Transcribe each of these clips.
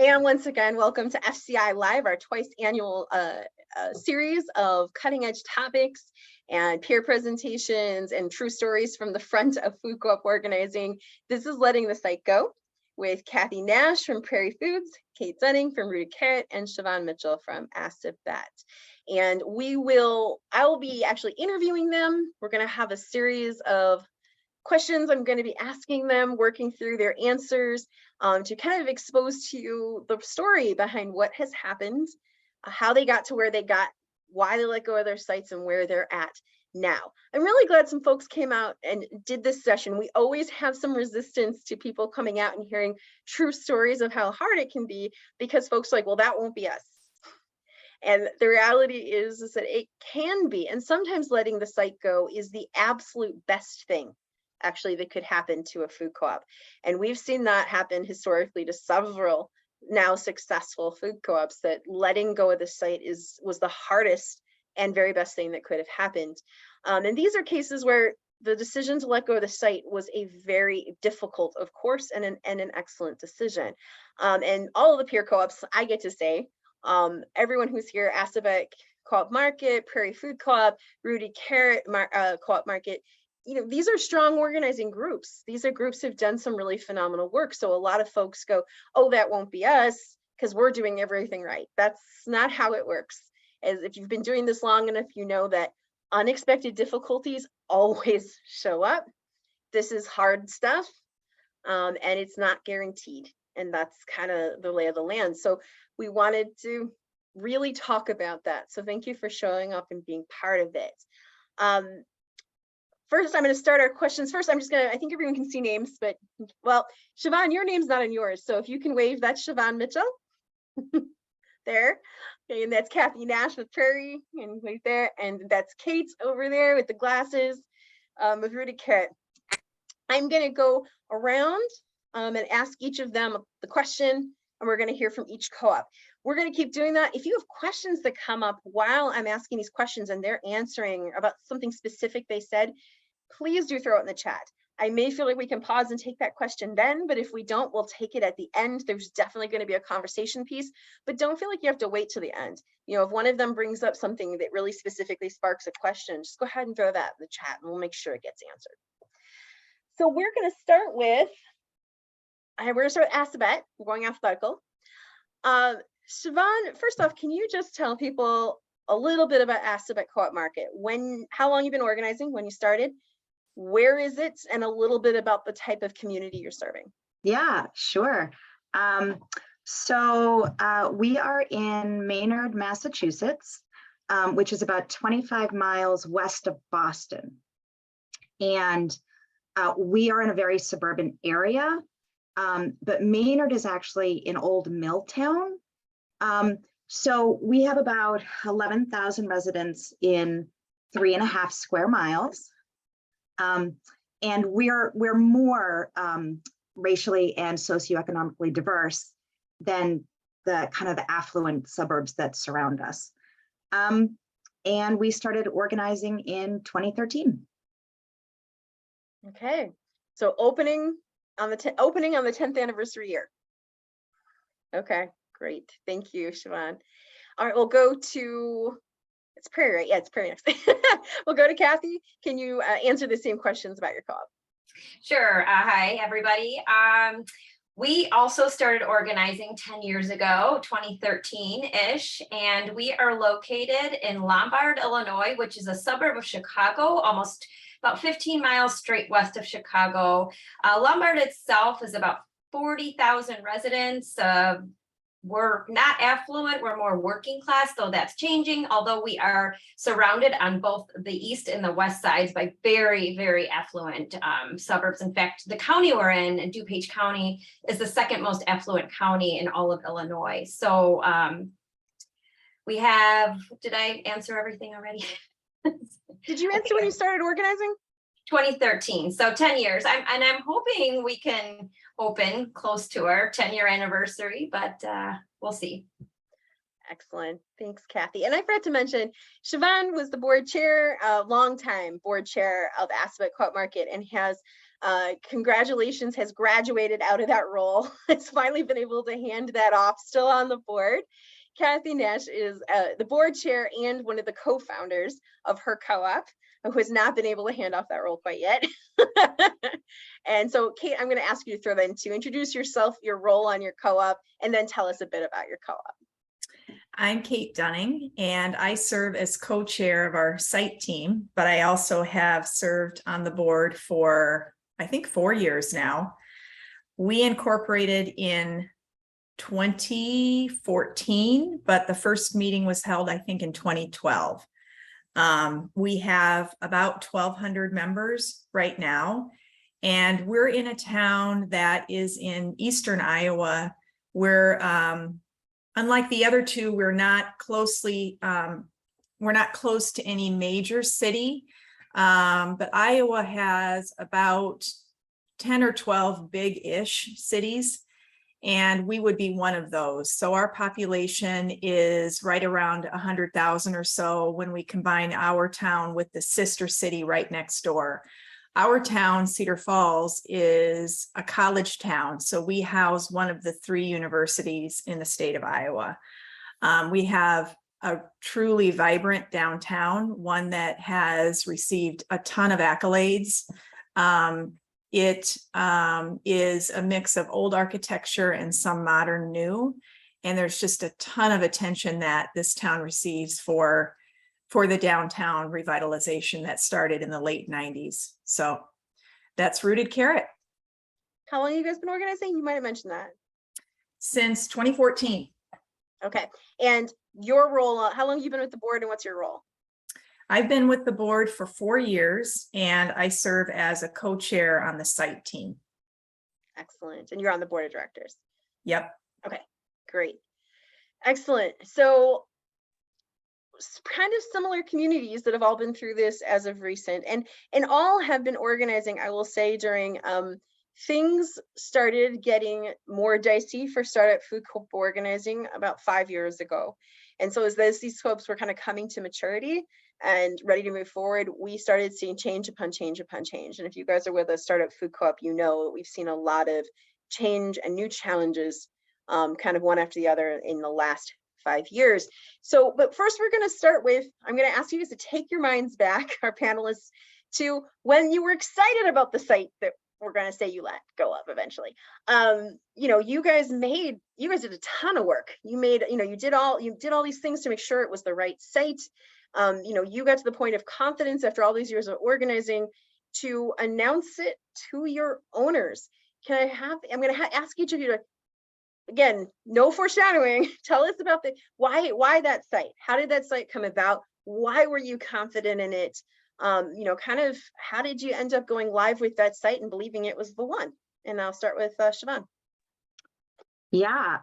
And once again, welcome to FCI Live, our twice annual series of cutting edge topics and peer presentations and true stories from the front of food co-op organizing. This is Letting the Site Go with Kathy Nash from Prairie Foods, Kate Zenning from Rooted Carrot, and Siobain Mitchell from Assabet. And I will be actually interviewing them. We're going to have a series of questions I'm going to be asking them, working through their answers to kind of expose to you the story behind what has happened, how they got to where they got, why they let go of their sites, and where they're at now. I'm really glad some folks came out and did this session. We always have some resistance to people coming out and hearing true stories of how hard it can be, because folks are like, well, that won't be us. And the reality is that it can be, and sometimes letting the site go is the absolute best thing actually that could happen to a food co-op. And we've seen that happen historically to several now successful food co-ops, that letting go of the site was the hardest and very best thing that could have happened. And these are cases where the decision to let go of the site was a very difficult, of course, and an excellent decision. And all of the peer co-ops, I get to say, everyone who's here, Assabet Co-op Market, Prairie Food Co-op, Rooted Carrot Co-op Market, these are strong organizing groups. These are groups who've done some really phenomenal work. So a lot of folks go, oh, that won't be us because we're doing everything right. That's not how it works. As if you've been doing this long enough, you know that unexpected difficulties always show up. This is hard stuff, and it's not guaranteed. And that's kind of the lay of the land. So we wanted to really talk about that. So thank you for showing up and being part of it. First, I'm going to start our questions. First, I think everyone can see names, but well, Siobain, your name's not on yours. So if you can wave, that's Siobain Mitchell. There. Okay, and that's Kathy Nash with Prairie, and right there. And that's Kate over there with the glasses with Rooted Carrot. I'm going to go around and ask each of them the question, and we're going to hear from each co-op. We're going to keep doing that. If you have questions that come up while I'm asking these questions and they're answering about something specific they said, please do throw it in the chat. I may feel like we can pause and take that question then, but if we don't, we'll take it at the end. There's definitely going to be a conversation piece, but don't feel like you have to wait till the end. If one of them brings up something that really specifically sparks a question, just go ahead and throw that in the chat and we'll make sure it gets answered. So we're going to start with Assabet. We're going alphabetical. Siobain, first off, can you just tell people a little bit about Assabet Co-op Market? How long you've been organizing, when you started, where is it, and a little bit about the type of community you're serving? Yeah, sure. So we are in Maynard, Massachusetts, which is about 25 miles west of Boston. And we are in a very suburban area, but Maynard is actually an old mill town. So we have about 11,000 residents in 3.5 square miles. And we're more racially and socioeconomically diverse than the kind of affluent suburbs that surround us. And we started organizing in 2013. Okay, so opening on the 10th anniversary year. Okay, great. Thank you, Siobain. All right, we'll go to, it's Prairie, right? Yeah, it's Prairie next. We'll go to Kathy. Can you answer the same questions about your co-op? Sure. Hi, everybody. We also started organizing 10 years ago, 2013-ish, and we are located in Lombard, Illinois, which is a suburb of Chicago, almost about 15 miles straight west of Chicago. Lombard itself is about 40,000 residents. We're not affluent, we're more working class, though that's changing, although we are surrounded on both the east and the west sides by very, very affluent suburbs. In fact, the county we're in, DuPage County, is the second most affluent county in all of Illinois. So we have, did I answer everything already? Did you answer when you started organizing? 2013, so 10 years. I'm hoping we can open close to our 10-year anniversary, but we'll see. Excellent. Thanks, Kathy. And I forgot to mention, Siobain was the board chair, longtime board chair of Assabet Co-op Market, and has Congratulations, has graduated out of that role. It's finally been able to hand that off, still on the board. Kathy Nash is the board chair and one of the co-founders of her co-op, who has not been able to hand off that role quite yet. And so, Kate, I'm going to ask you to throw that in to introduce yourself, your role on your co-op, and then tell us a bit about your co-op. I'm Kate Dunning, and I serve as co-chair of our site team, but I also have served on the board for, I think, 4 years now. We incorporated in 2014, but the first meeting was held, I think, in 2012. We have about 1,200 members right now, and we're in a town that is in eastern Iowa. We're unlike the other two, we're not close to any major city, but Iowa has about 10 or 12 big-ish cities, and we would be one of those. So our population is right around 100,000 or so when we combine our town with the sister city right next door. Our town, Cedar Falls, is a college town, so we house one of the 3 universities in the state of Iowa. We have a truly vibrant downtown, one that has received a ton of accolades. It is a mix of old architecture and some modern new, and there's just a ton of attention that this town receives for the downtown revitalization that started in the late 90s. So that's Rooted Carrot. How long have you guys been organizing? You might have mentioned that. Since 2014. Okay. And your role, how long have you been with the board and what's your role? I've been with the board for 4 years, and I serve as a co-chair on the site team. Excellent. And you're on the board of directors. Yep. Okay, great. Excellent. So kind of similar communities that have all been through this as of recent, and all have been organizing, I will say, during things started getting more dicey for startup food co-op organizing about 5 years ago. And so as these co-ops were kind of coming to maturity and ready to move forward, we started seeing change upon change upon change. And if you guys are with a startup food co-op, you know we've seen a lot of change and new challenges kind of one after the other in the last 5 years. So, but first we're going to start with, I'm going to ask you guys to take your minds back, our panelists, to when you were excited about the site that we're going to say you let go of eventually. You know, you guys did a ton of work. You did all these things to make sure it was the right site. You know, you got to the point of confidence after all these years of organizing to announce it to your owners. I'm going to ask each of you to, again, no foreshadowing. Tell us about why that site. How did that site come about? Why were you confident in it? You know, kind of how did you end up going live with that site and believing it was the one? And I'll start with Siobain. Yeah.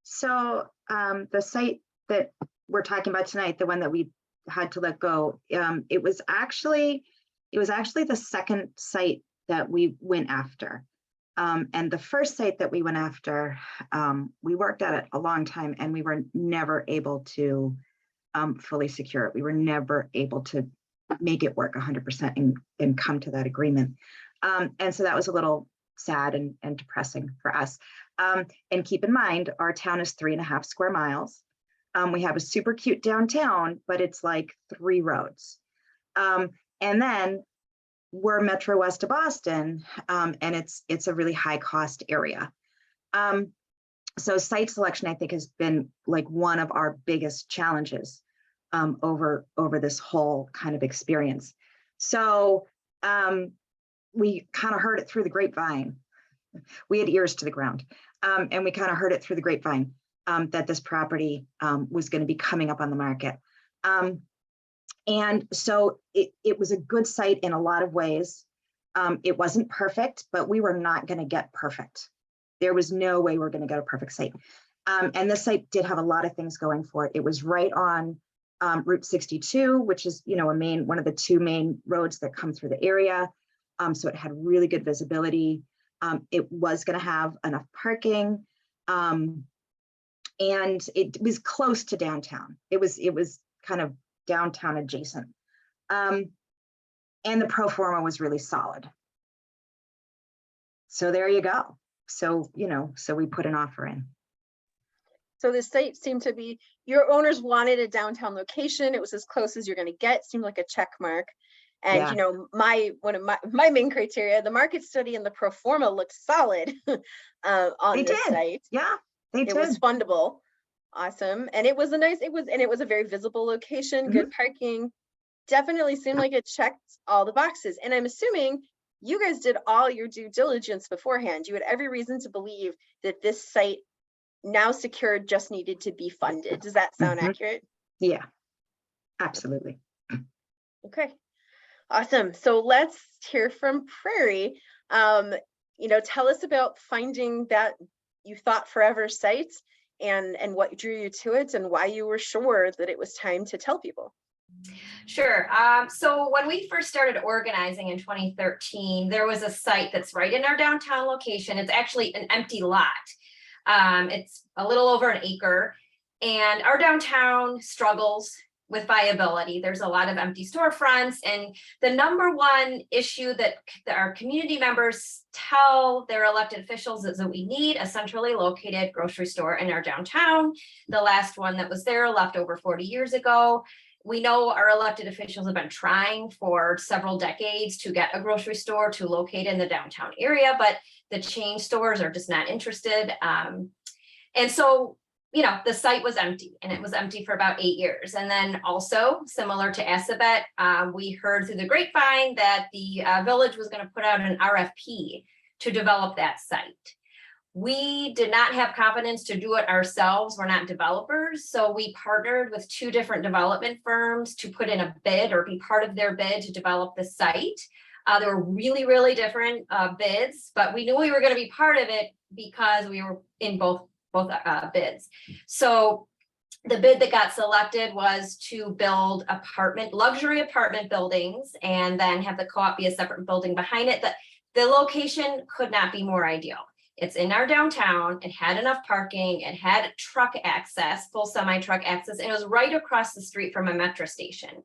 So the site that we're talking about tonight, the one that we had to let go, it was actually the second site that we went after. And the first site that we went after, we worked at it a long time and we were never able to fully secure it. We were never able to make it work 100% and come to that agreement. And so that was a little sad and depressing for us. And keep in mind, our town is 3.5 square miles. We have a super cute downtown, but it's like 3 roads. And then we're Metro West of Boston, and it's a really high cost area. So site selection, I think, has been like one of our biggest challenges over this whole kind of experience. So we kind of heard it through the grapevine. We had ears to the ground, and we kind of heard it through the grapevine that this property was going to be coming up on the market. And so it was a good site in a lot of ways. It wasn't perfect, but we were not going to get perfect. There was no way we're going to get a perfect site. And this site did have a lot of things going for it. It was right on Route 62, which is, you know, one of the 2 main roads that come through the area. So it had really good visibility. It was going to have enough parking. And it was close to downtown. It was kind of downtown adjacent. And the pro forma was really solid. So there you go. So, so we put an offer in. So the site seemed to be, your owners wanted a downtown location. It was as close as you're going to get. Seemed like a check mark. And Yeah. one of my main criteria, the market study and the pro forma looked solid on this site. Yeah, they did. It was fundable. Awesome. And it was a very visible location, good parking. Definitely seemed like it checked all the boxes. And I'm assuming you guys did all your due diligence beforehand. You had every reason to believe that this site, now secured, just needed to be funded. Does that sound accurate? Yeah, absolutely. Okay, awesome. So let's hear from Prairie. Tell us about finding that you thought forever site and what drew you to it and why you were sure that it was time to tell people. Sure. So when we first started organizing in 2013, there was a site that's right in our downtown location. It's actually an empty lot. It's a little over an acre, and our downtown struggles with viability. There's a lot of empty storefronts, and the number one issue that our community members tell their elected officials is that we need a centrally located grocery store in our downtown. The last one that was there left over 40 years ago. We know our elected officials have been trying for several decades to get a grocery store to locate in the downtown area, but the chain stores are just not interested. And so, the site was empty, and it was empty for about 8 years. And then also, similar to Assabet, we heard through the grapevine that the village was going to put out an RFP to develop that site. We did not have confidence to do it ourselves. We're not developers. So we partnered with 2 different development firms to put in a bid or be part of their bid to develop the site. There were really, really different bids, but we knew we were going to be part of it because we were in both bids. So the bid that got selected was to build luxury apartment buildings, and then have the co-op be a separate building behind it. The location could not be more ideal. It's in our downtown. It had enough parking. It had truck access, full semi-truck access, and it was right across the street from a metro station.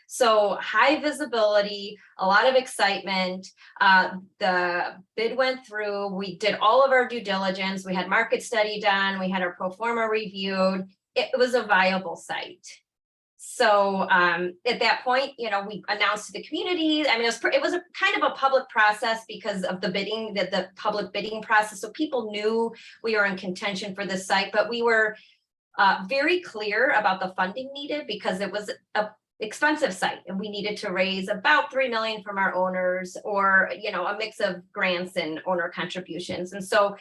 So high visibility, a lot of excitement. The bid went through. We did all of our due diligence. We had market study done. We had our pro forma reviewed. It was a viable site. So at that point, we announced to the community. I mean, it was a kind of a public process because of the bidding, the public bidding process. So people knew we were in contention for this site, but we were very clear about the funding needed because it was a expensive site, and we needed to raise about $3 million from our owners, or a mix of grants and owner contributions. And so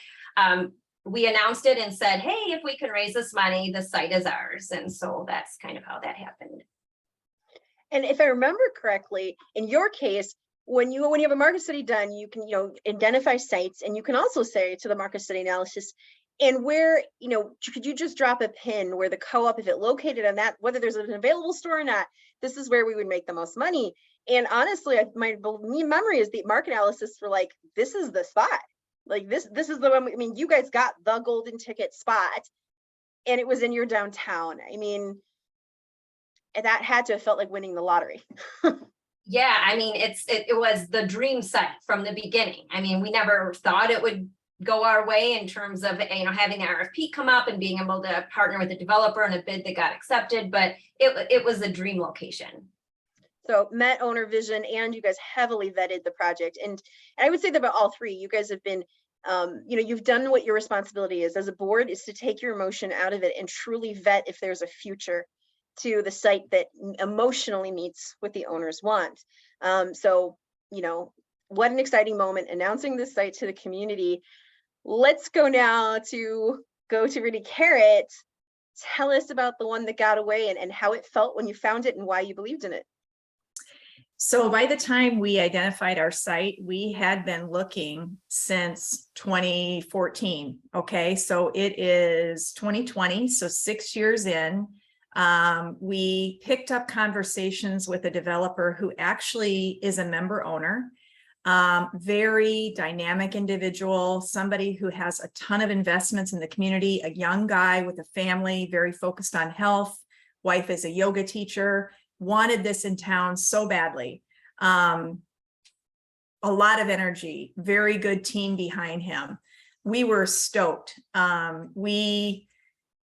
we announced it and said, hey, if we can raise this money, the site is ours. And so that's kind of how that happened. And if I remember correctly, in your case, when you have a market study done, you can identify sites, and you can also say to the market study analysis, and where, could you just drop a pin where the co-op, if it located on that, whether there's an available store or not, this is where we would make the most money. And honestly, my memory is the market analysis for like, this is the spot. Like this is the one. I mean, you guys got the golden ticket spot, and it was in your downtown. I mean, that had to have felt like winning the lottery. Yeah, I mean, it was the dream site from the beginning. I mean, we never thought it would go our way in terms of having the RFP come up and being able to partner with a developer and a bid that got accepted, but it was a dream location. So met owner vision, and you guys heavily vetted the project. And I would say that about all 3, you guys have been, you've done what your responsibility is as a board, is to take your emotion out of it and truly vet if there's a future to the site that emotionally meets what the owners want. So, what an exciting moment announcing this site to the community. Let's go now to Rudy Carrot. Tell us about the one that got away and how it felt when you found it and why you believed in it. So by the time we identified our site, we had been looking since 2014. Okay, so it is 2020, so 6 years in. We picked up conversations with a developer who actually is a member owner. Very dynamic individual, somebody who has a ton of investments in the community, a young guy with a family, very focused on health. Wife is a yoga teacher, wanted this in town so badly. a lot of energy, very good team behind him. We were stoked. We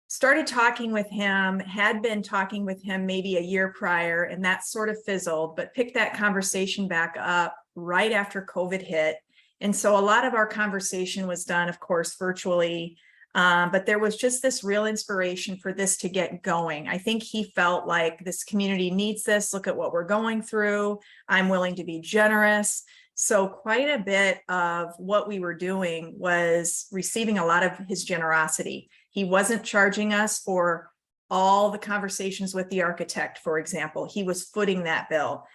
started talking with him, had been talking with him maybe a year prior, and that sort of fizzled, but picked that conversation back up right after COVID hit. And so a lot of our conversation was done, of course, virtually, but there was just this real inspiration for this to get going. I think he felt like this community needs this. Look at what we're going through. I'm willing to be generous. So quite a bit of what we were doing was receiving a lot of his generosity. He wasn't charging us for all the conversations with the architect, for example. He was footing that bill.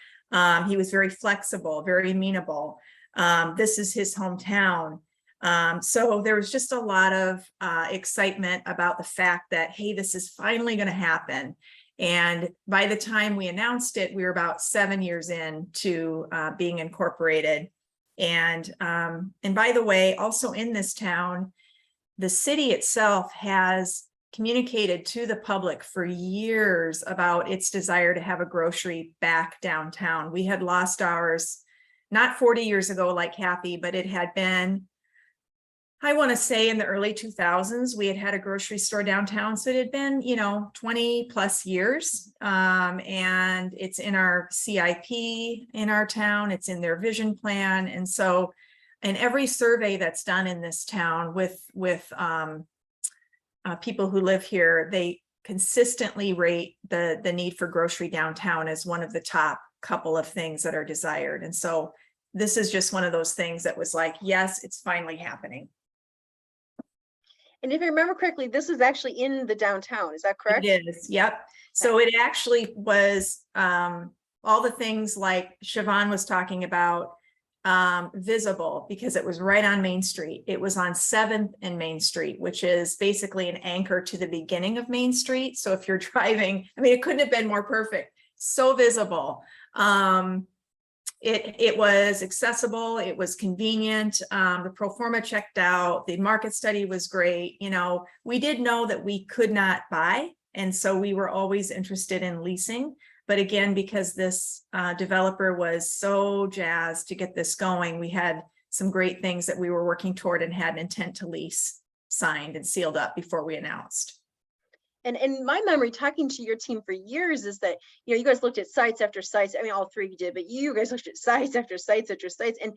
He was very flexible, very amenable. This is his hometown. So there was just a lot of excitement about the fact that, hey, this is finally going to happen. And by the time we announced it, we were about 7 years into being incorporated. And by the way, also in this town, the city itself has communicated to the public for years about its desire to have a grocery back downtown. We had lost ours not 40 years ago like Kathy, but it had been, I want to say in the early 2000s, we had a grocery store downtown. So it had been, 20 plus years. And it's in our CIP in our town. It's in their vision plan. And so in every survey that's done in this town with people who live here, they consistently rate the need for grocery downtown as one of the top couple of things that are desired. And so this is just one of those things that was like, yes, it's finally happening. And if I remember correctly, this is actually in the downtown. Is that correct? It is. Yep. So it actually was all the things like Siobain was talking about, visible because it was right on Main Street. It was on 7th and Main Street, which is basically an anchor to the beginning of Main Street. So if you're driving, I mean, it couldn't have been more perfect. So visible. It was accessible, it was convenient, the pro forma checked out, the market study was great. We did know that we could not buy, and so we were always interested in leasing. But again, because this developer was so jazzed to get this going, we had some great things that we were working toward and had an intent to lease signed and sealed up before we announced. And in my memory, talking to your team for years, is that, you guys looked at sites after sites. I mean, all three of you did, but you guys looked at sites after sites after sites, and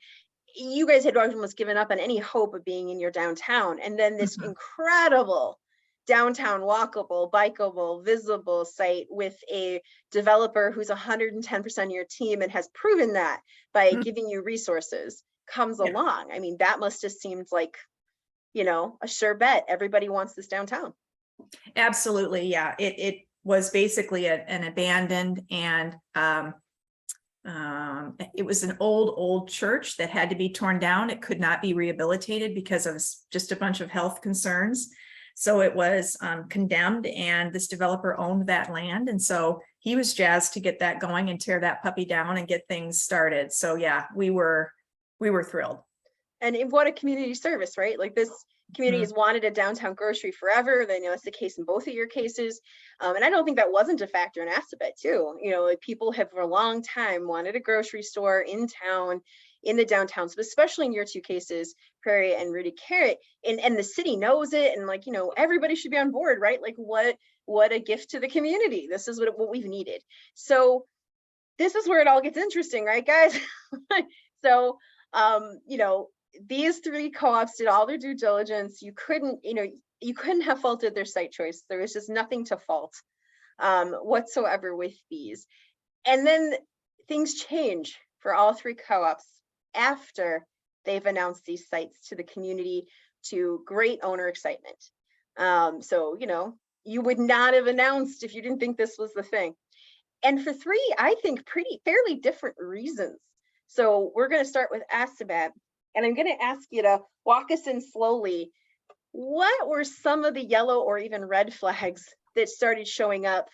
you guys had almost given up on any hope of being in your downtown. And then this incredible downtown walkable, bikeable, visible site with a developer who's 110% of your team and has proven that by giving you resources comes along. I mean, that must have seemed like, a sure bet. Everybody wants this downtown. Absolutely. Yeah. It was basically an abandoned and it was an old church that had to be torn down. It could not be rehabilitated because of just a bunch of health concerns. So it was condemned, and this developer owned that land. And so he was jazzed to get that going and tear that puppy down and get things started. So yeah, we were thrilled. And what a community service, right? Like, this community has wanted a downtown grocery forever. Then, that's the case in both of your cases. And I don't think that wasn't a factor in Assabet too. Like, people have for a long time wanted a grocery store in town, in the downtown, so especially in your two cases, Prairie and Rudy Carrot, and the city knows it. And everybody should be on board, right? Like, what a gift to the community. This is what we've needed. So this is where it all gets interesting, right, guys? So, these three co-ops did all their due diligence. You couldn't have faulted their site choice. There was just nothing to fault whatsoever with these. And then things change for all three co-ops after they've announced these sites to the community, to great owner excitement. So, you would not have announced if you didn't think this was the thing. And for three, I think fairly different reasons. So we're going to start with Assabet. And I'm going to ask you to walk us in slowly. What were some of the yellow or even red flags that started showing up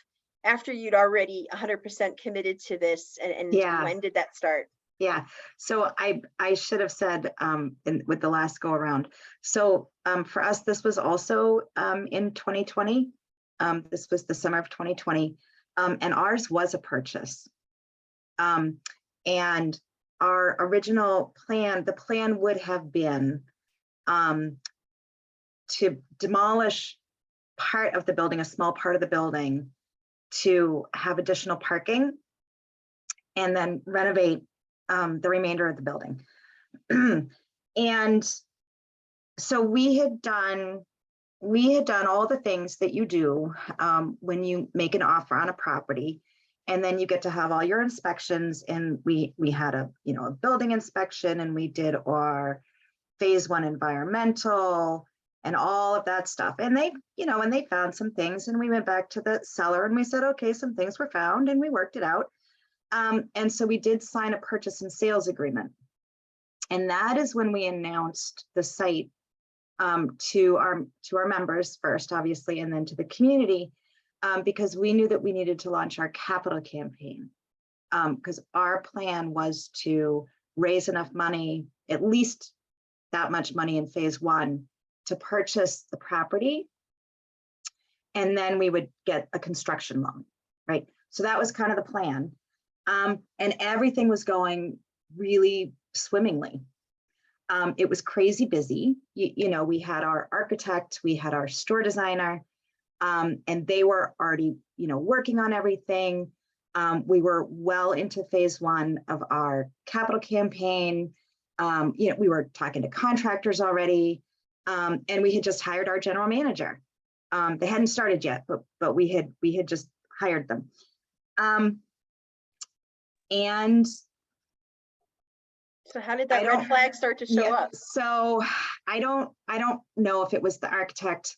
after you'd already 100% committed to this? And when did that start? Yeah, so I should have said with the last go around. So for us, this was also in 2020. This was the summer of 2020, and ours was a purchase. And our original plan, the plan would have been to demolish part of the building, a small part of the building, to have additional parking, and then renovate the remainder of the building. And so we had done all the things that you do when you make an offer on a property, and then you get to have all your inspections. And we had a building inspection, and we did our phase 1 environmental and all of that stuff. And they found some things, and we went back to the seller and we said, okay, some things were found, and we worked it out. And so we did sign a purchase and sales agreement. And that is when we announced the site to our members first, obviously, and then to the community, because we knew that we needed to launch our capital campaign, because our plan was to raise enough money, at least that much money in phase 1, to purchase the property, and then we would get a construction loan, right? So that was kind of the plan, and everything was going really swimmingly. It was crazy busy. We had our architect, we had our store designer, and they were already, working on everything. We were well into phase 1 of our capital campaign. We were talking to contractors already, and we had just hired our general manager. They hadn't started yet, but we had just hired them. And so how did that red flag start to show up? So I don't know if it was the architect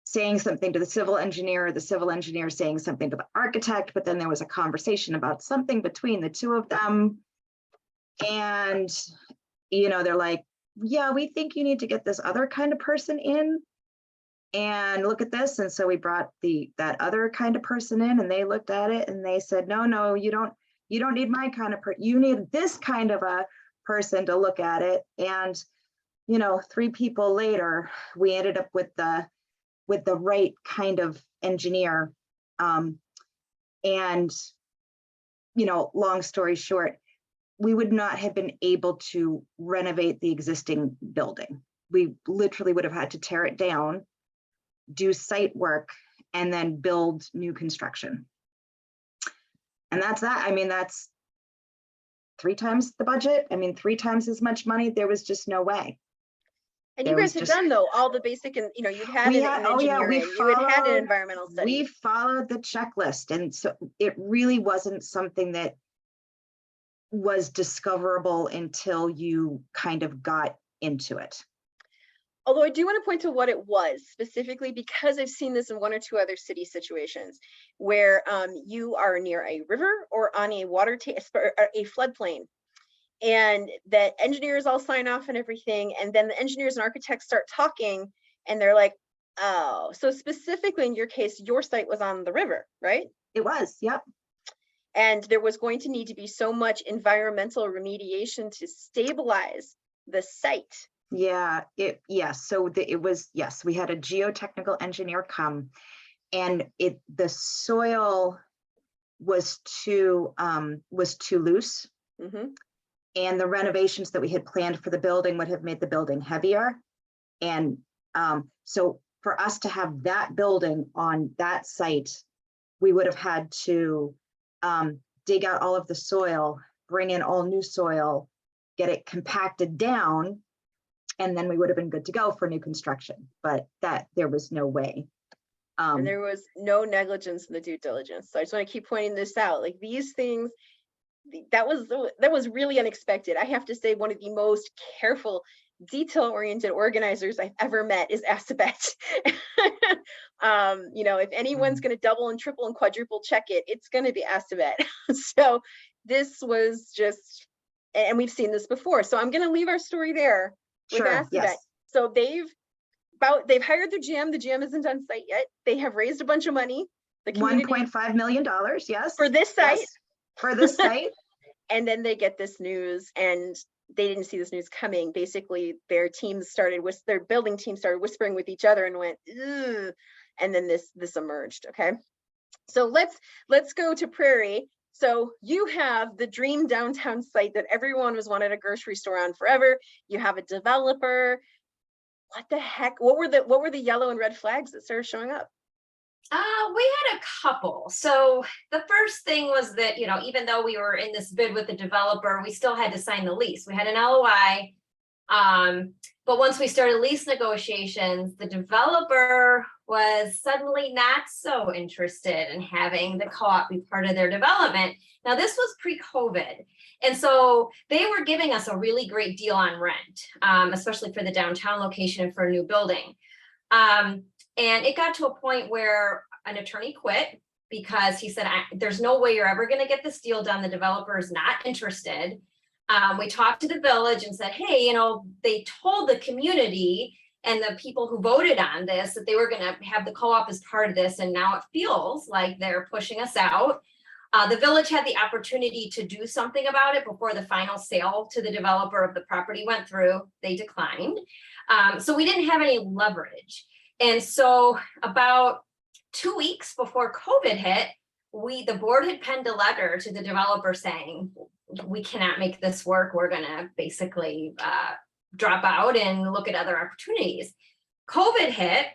saying something to the civil engineer, or the civil engineer saying something to the architect, but then there was a conversation about something between the two of them. And, they're like, yeah, we think you need to get this other kind of person in and look at this. And so we brought that other kind of person in, and they looked at it and they said, no, you don't need my kind of person. You need this kind of a person to look at it. And 3 people later, we ended up with the right kind of engineer. And long story short, we would not have been able to renovate the existing building. We literally would have had to tear it down, do site work, and then build new construction. And that's that. I mean, that's 3 times the budget. I mean, 3 times as much money. There was just no way. And you guys had done, though, all the basic, and you'd had an engineering, you had an environmental study. We followed the checklist. And so it really wasn't something that was discoverable until you kind of got into it. Although I do want to point to what it was specifically, because I've seen this in 1 or 2 other city situations where you are near a river or on a a floodplain, and that engineers all sign off and everything, and then the engineers and architects start talking, and they're like, oh, so specifically in your case, your site was on the river, right? It was, yep. And there was going to need to be so much environmental remediation to stabilize the site. Yeah, so it was, yes, we had a geotechnical engineer come, and the soil was too loose. Mm-hmm. And the renovations that we had planned for the building would have made the building heavier. And so for us to have that building on that site, we would have had to dig out all of the soil, bring in all new soil, get it compacted down, and then we would have been good to go for new construction. But there was no way. And there was no negligence in the due diligence. So I just want to keep pointing this out. Like, these things, that was really unexpected. I have to say, one of the most careful, detail-oriented organizers I've ever met is Assabet. If anyone's going to double and triple and quadruple check it, it's going to be Assabet. So this was just, and we've seen this before. So I'm going to leave our story there with Assabet. Yes. So they've hired the gym. The gym isn't on site yet. They have raised a bunch of money. The $1.5 million, yes. For this site. Yes. For this site. And then they get this news, and they didn't see this news coming. Basically, their building team started whispering with each other and went, ugh. And then this emerged. Okay. So let's go to Prairie. So you have the dream downtown site that everyone has wanted a grocery store on forever. You have a developer. What the heck? What were the yellow and red flags that started showing up? We had a couple. So the first thing was that, even though we were in this bid with the developer, we still had to sign the lease. We had an LOI. But once we started lease negotiations, the developer was suddenly not so interested in having the co-op be part of their development. Now, this was pre-COVID. And so they were giving us a really great deal on rent, especially for the downtown location and for a new building. And it got to a point where an attorney quit because he said, there's no way you're ever going to get this deal done. The developer is not interested. We talked to the village and said, hey, they told the community and the people who voted on this that they were going to have the co-op as part of this. And now it feels like they're pushing us out. The village had the opportunity to do something about it before the final sale to the developer of the property went through. They declined. So we didn't have any leverage. And so about 2 weeks before COVID hit, the board had penned a letter to the developer saying, we cannot make this work. We're going to basically drop out and look at other opportunities. COVID hit,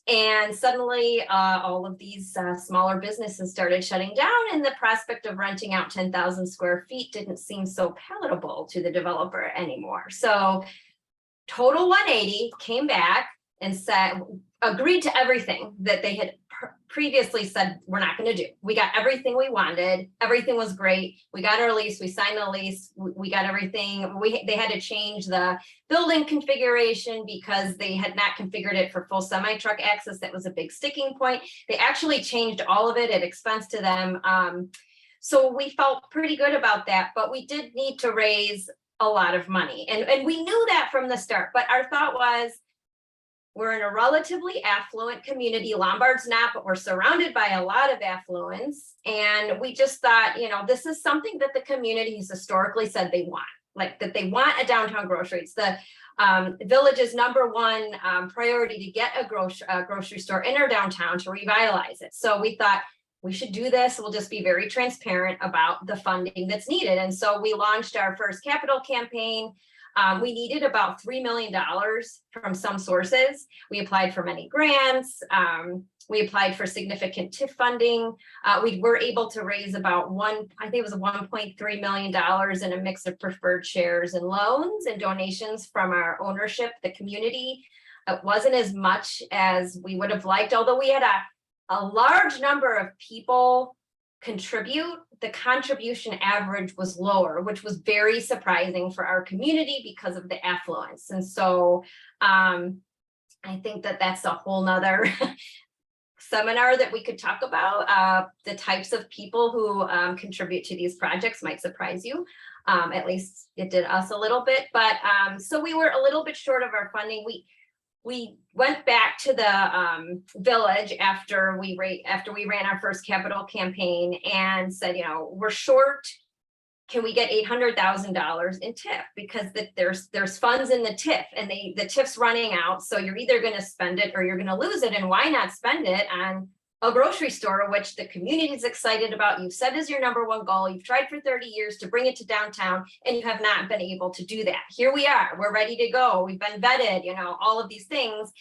and suddenly all of these smaller businesses started shutting down, and the prospect of renting out 10,000 square feet didn't seem so palatable to the developer anymore. So total 180, came back and agreed to everything that they had previously said we're not going to do. We got everything we wanted. Everything was great. We got our lease. We signed the lease. We got everything. They had to change the building configuration because they had not configured it for full semi-truck access. That was a big sticking point. They actually changed all of it at expense to them. So we felt pretty good about that, but we did need to raise a lot of money. And we knew that from the start, but our thought was, we're in a relatively affluent community. Lombard's not, but we're surrounded by a lot of affluence. And we just thought, this is something that the community has historically said they want, like that they want a downtown grocery. It's the village's #1 priority to get a grocery store in our downtown to revitalize it. So we thought we should do this. We'll just be very transparent about the funding that's needed. And so we launched our first capital campaign. We needed about $3 million from some sources. We applied for many grants. We applied for significant TIF funding. We were able to raise about $1.3 million in a mix of preferred shares and loans and donations from our ownership, the community. It wasn't as much as we would have liked, although we had a large number of people contribute. The contribution average was lower, which was very surprising for our community because of the affluence. And so I think that's a whole nother seminar that we could talk about. The types of people who contribute to these projects might surprise you. At least it did us a little bit, but so we were a little bit short of our funding. We went back to the village after we ran our first capital campaign and said, we're short. Can we get $800,000 in TIF? Because there's funds in the TIF, and the TIF's running out. So you're either going to spend it or you're going to lose it. And why not spend it on a grocery store, which the community is excited about? You've said is your #1 goal. You've tried for 30 years to bring it to downtown, and you have not been able to do that. Here we are. We're ready to go. We've been vetted, all of these things.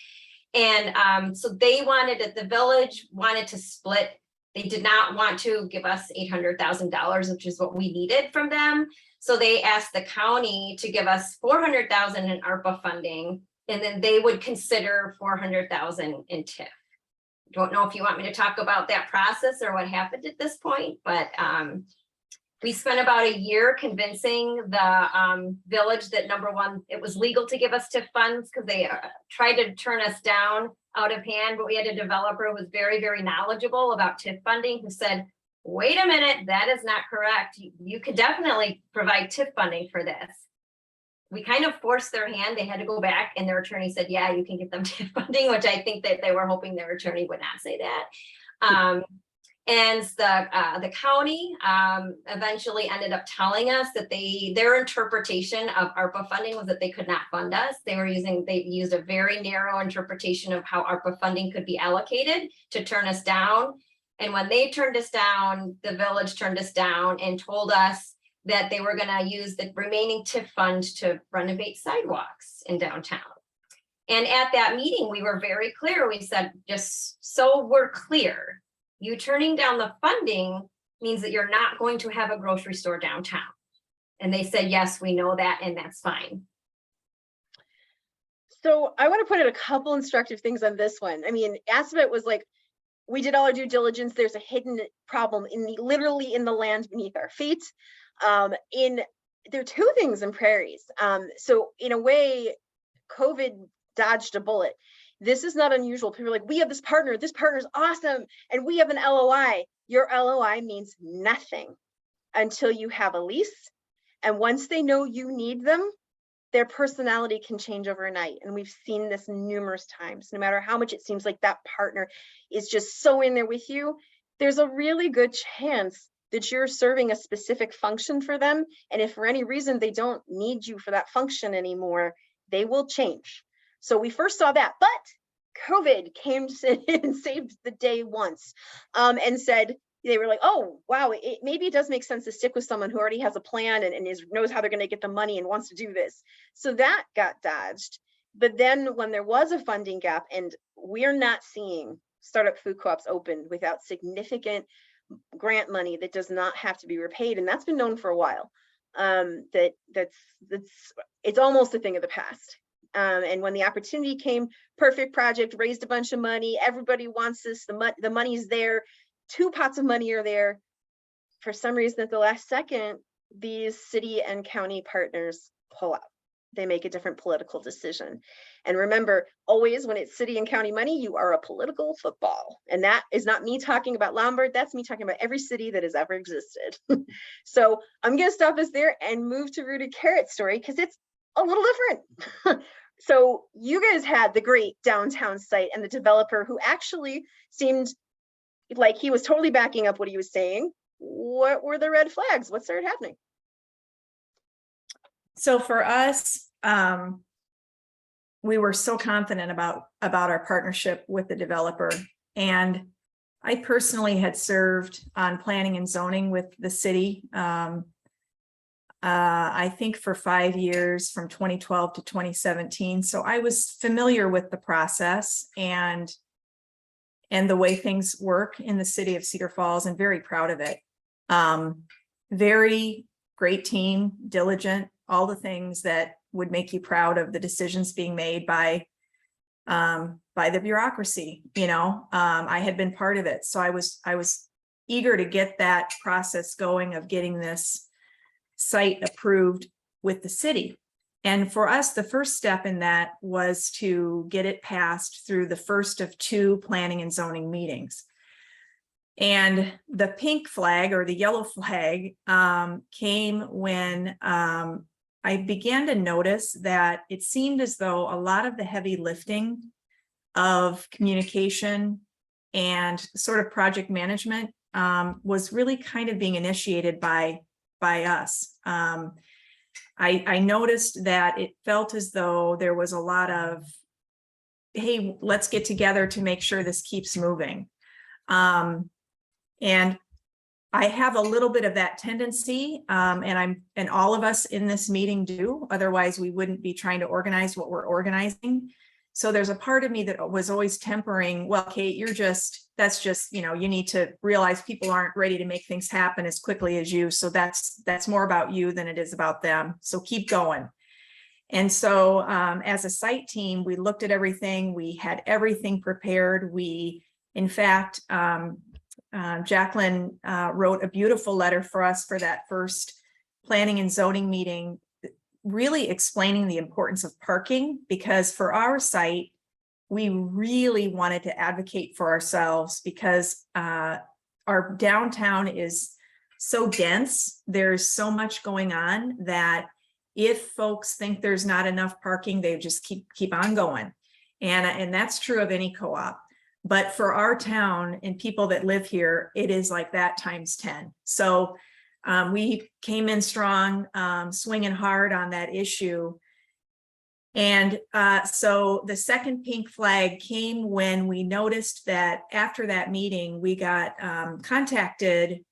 And so the village wanted to split. They did not want to give us $800,000, which is what we needed from them. So they asked the county to give us $400,000 in ARPA funding, and then they would consider $400,000 in TIF. Don't know if you want me to talk about that process or what happened at this point, but we spent about a year convincing the village that #1, it was legal to give us TIF funds, because they tried to turn us down out of hand. But we had a developer who was very, very knowledgeable about TIF funding who said, wait a minute, that is not correct. You could definitely provide TIF funding for this. We kind of forced their hand. They had to go back, and their attorney said, yeah, you can get them TIF funding, which I think that they were hoping their attorney would not say that. And the county eventually ended up telling us that their interpretation of ARPA funding was that they could not fund us. They used a very narrow interpretation of how ARPA funding could be allocated to turn us down. And when they turned us down, the village turned us down and told us that they were gonna use the remaining TIF fund to renovate sidewalks in downtown. And at that meeting, we were very clear. We said, just so we're clear, you turning down the funding means that you're not going to have a grocery store downtown. And they said, yes, we know that, and that's fine. So I want to put in a couple instructive things on this one. I mean, Assabet was like, we did all our due diligence. There's a hidden problem literally in the land beneath our feet. There are two things in prairies. So in a way, COVID dodged a bullet. This is not unusual. People are like, we have this partner's awesome, and we have an LOI. Your LOI means nothing until you have a lease. And once they know you need them, their personality can change overnight. And we've seen this numerous times. No matter how much it seems like that partner is just so in there with you, there's a really good chance that you're serving a specific function for them. And if for any reason they don't need you for that function anymore, they will change. So we first saw that, but COVID came and saved the day once, and said, they were like, oh, wow, maybe it does make sense to stick with someone who already has a plan and knows how they're going to get the money and wants to do this. So that got dodged. But then when there was a funding gap, and we're not seeing startup food co-ops open without significant grant money that does not have to be repaid, and that's been known for a while. It's almost a thing of the past. And when the opportunity came, perfect project, raised a bunch of money, everybody wants this, the money's there, 2 pots of money are there. For some reason at the last second, these city and county partners pull out. They make a different political decision. And remember, always when it's city and county money, you are a political football. And that is not me talking about Lombard, that's me talking about every city that has ever existed. So I'm gonna stop us there and move to Rooted Carrot's story, because it's a little different. So you guys had the great downtown site and the developer who actually seemed like he was totally backing up what he was saying. What were the red flags? What started happening? So for us, we were so confident about our partnership with the developer. And I personally had served on planning and zoning with the city. I think for 5 years, from 2012 to 2017. So I was familiar with the process and the way things work in the city of Cedar Falls, and very proud of it. Very great team, diligent, all the things that would make you proud of the decisions being made by the bureaucracy. You know, I had been part of it. So I was eager to get that process going of getting this site approved with the city. And for us, the first step in that was to get it passed through the first of 2 planning and zoning meetings. And the pink flag, or the yellow flag, came when I began to notice that it seemed as though a lot of the heavy lifting of communication and sort of project management was really kind of being initiated by us. I noticed that it felt as though there was a lot of, hey, let's get together to make sure this keeps moving. And I have a little bit of that tendency, and all of us in this meeting do, otherwise we wouldn't be trying to organize what we're organizing. So there's a part of me that was always tempering, well, Kate, that's just, you know, you need to realize people aren't ready to make things happen as quickly as you. So that's more about you than it is about them. So keep going. And so as a site team, we looked at everything. We had everything prepared. We, in fact, Jacqueline wrote a beautiful letter for us for that first planning and zoning meeting, really explaining the importance of parking, because for our site, we really wanted to advocate for ourselves, because our downtown is so dense. There's so much going on that if folks think there's not enough parking, they just keep on going. And that's true of any co-op. But for our town and people that live here, it is like that times 10. So we came in strong, swinging hard on that issue. And so the second pink flag came when we noticed that after that meeting, we got contacted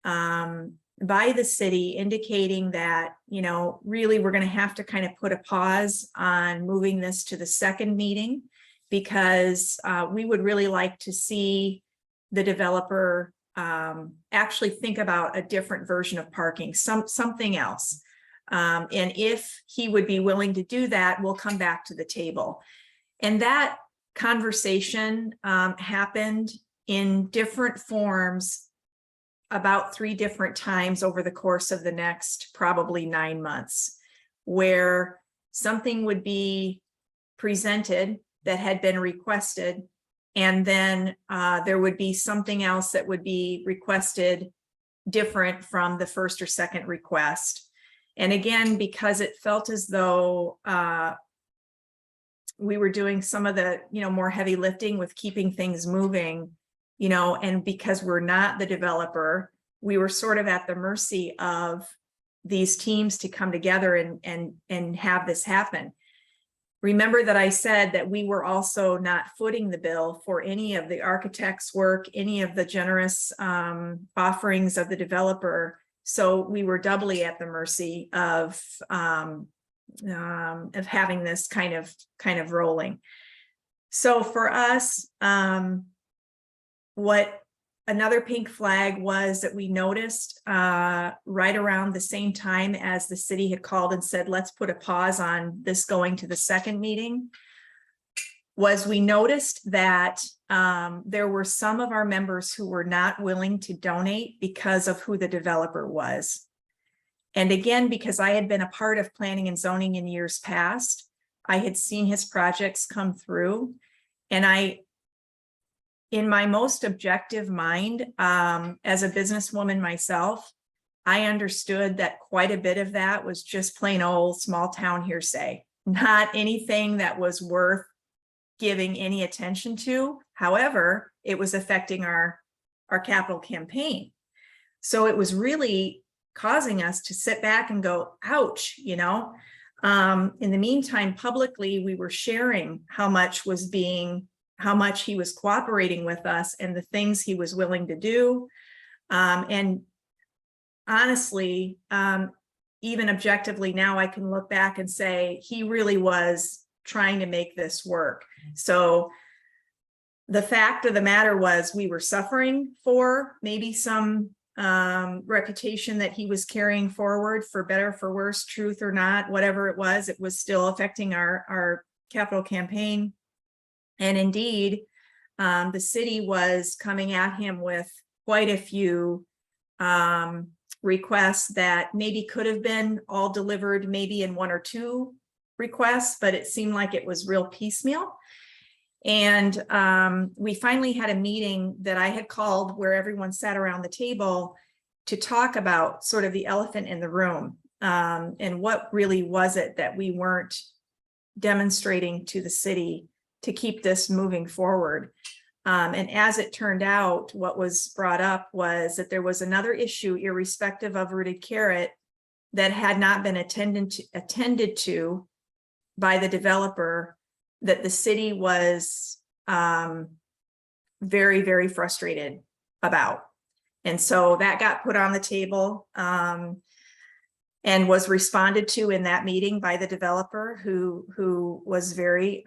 by the city indicating that, you know, really we're going to have to kind of put a pause on moving this to the second meeting, because we would really like to see the developer actually think about a different version of parking, something else. And if he would be willing to do that, we'll come back to the table. And that conversation happened in different forms about 3 different times over the course of the next probably 9 months, where something would be presented that had been requested, and then there would be something else that would be requested different from the first or second request. And again, because it felt as though we were doing some of the, you know, more heavy lifting with keeping things moving, you know, and because we're not the developer, we were sort of at the mercy of these teams to come together and have this happen. Remember that I said that we were also not footing the bill for any of the architect's work, any of the generous offerings of the developer. So we were doubly at the mercy of having this kind of rolling. So for us, what another pink flag was that we noticed right around the same time as the city had called and said, let's put a pause on this going to the second meeting, was we noticed that there were some of our members who were not willing to donate because of who the developer was. And again, because I had been a part of planning and zoning in years past, I had seen his projects come through, and in my most objective mind, as a businesswoman myself, I understood that quite a bit of that was just plain old small town hearsay, not anything that was worth giving any attention to. However, it was affecting our capital campaign. So it was really causing us to sit back and go, ouch, you know. In the meantime, publicly, we were sharing how much he was cooperating with us and the things he was willing to do. And honestly, even objectively now, I can look back and say he really was trying to make this work. So the fact of the matter was we were suffering for maybe some reputation that he was carrying forward, for better, for worse, truth or not, whatever it was still affecting our capital campaign. And indeed, the city was coming at him with quite a few requests that maybe could have been all delivered maybe in 1 or 2 requests, but it seemed like it was real piecemeal. And we finally had a meeting that I had called where everyone sat around the table to talk about sort of the elephant in the room, and what really was it that we weren't demonstrating to the city to keep this moving forward. And as it turned out, what was brought up was that there was another issue, irrespective of rooted carrot, that had not been attended to by the developer, that the city was very, very frustrated about. And so that got put on the table and was responded to in that meeting by the developer, who was very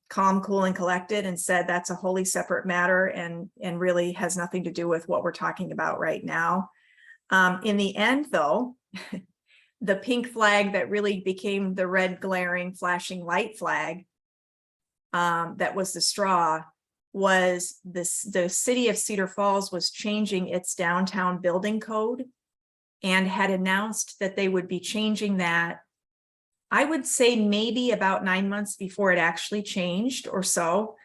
calm, cool, and collected, and said that's a wholly separate matter and really has nothing to do with what we're talking about right now. In the end, though, the pink flag that really became the red glaring flashing light flag, that was the straw, was the city of Cedar Falls was changing its downtown building code and had announced that they would be changing that, I would say maybe about 9 months before it actually changed or so.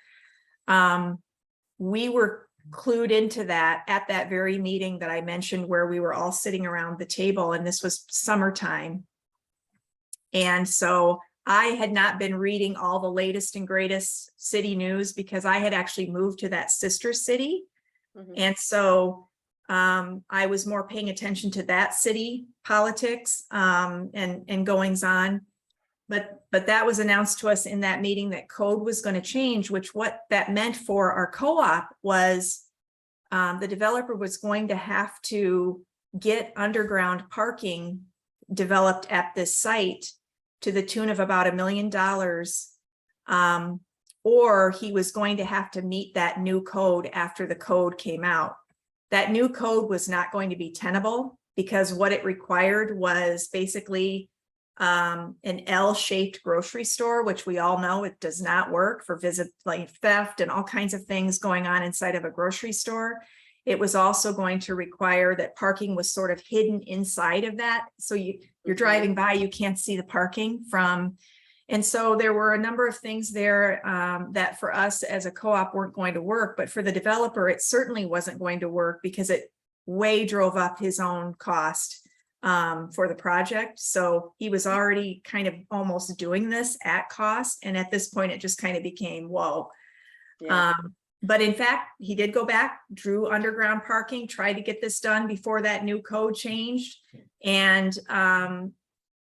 We were clued into that at that very meeting that I mentioned, where we were all sitting around the table, and this was summertime. And so I had not been reading all the latest and greatest city news, because I had actually moved to that sister city. Mm-hmm. And so I was more paying attention to that city politics and goings on. But that was announced to us in that meeting that code was going to change, which what that meant for our co-op was the developer was going to have to get underground parking developed at this site to the tune of about $1 million. Or he was going to have to meet that new code after the code came out. That new code was not going to be tenable because what it required was basically an L-shaped grocery store, which we all know it does not work for like theft and all kinds of things going on inside of a grocery store. It was also going to require that parking was sort of hidden inside of that. So you're driving by, you can't see the parking from. And so there were a number of things there that for us as a co-op weren't going to work, but for the developer, it certainly wasn't going to work because it way drove up his own cost for the project. So he was already kind of almost doing this at cost. And at this point, it just kind of became, whoa. Yeah. But in fact, he did go back, drew underground parking, tried to get this done before that new code changed. And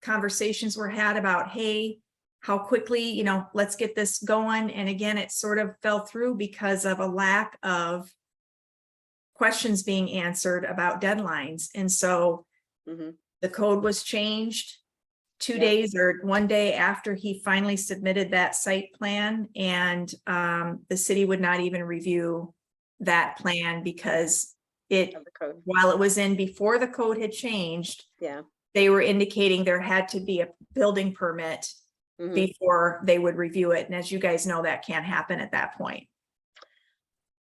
conversations were had about, hey, how quickly, let's get this going. And again, it sort of fell through because of a lack of questions being answered about deadlines. And so the code was changed 2 days or 1 day after he finally submitted that site plan, and the city would not even review that plan because while it was in before the code had changed, they were indicating there had to be a building permit before they would review it. And as you guys know, that can't happen at that point.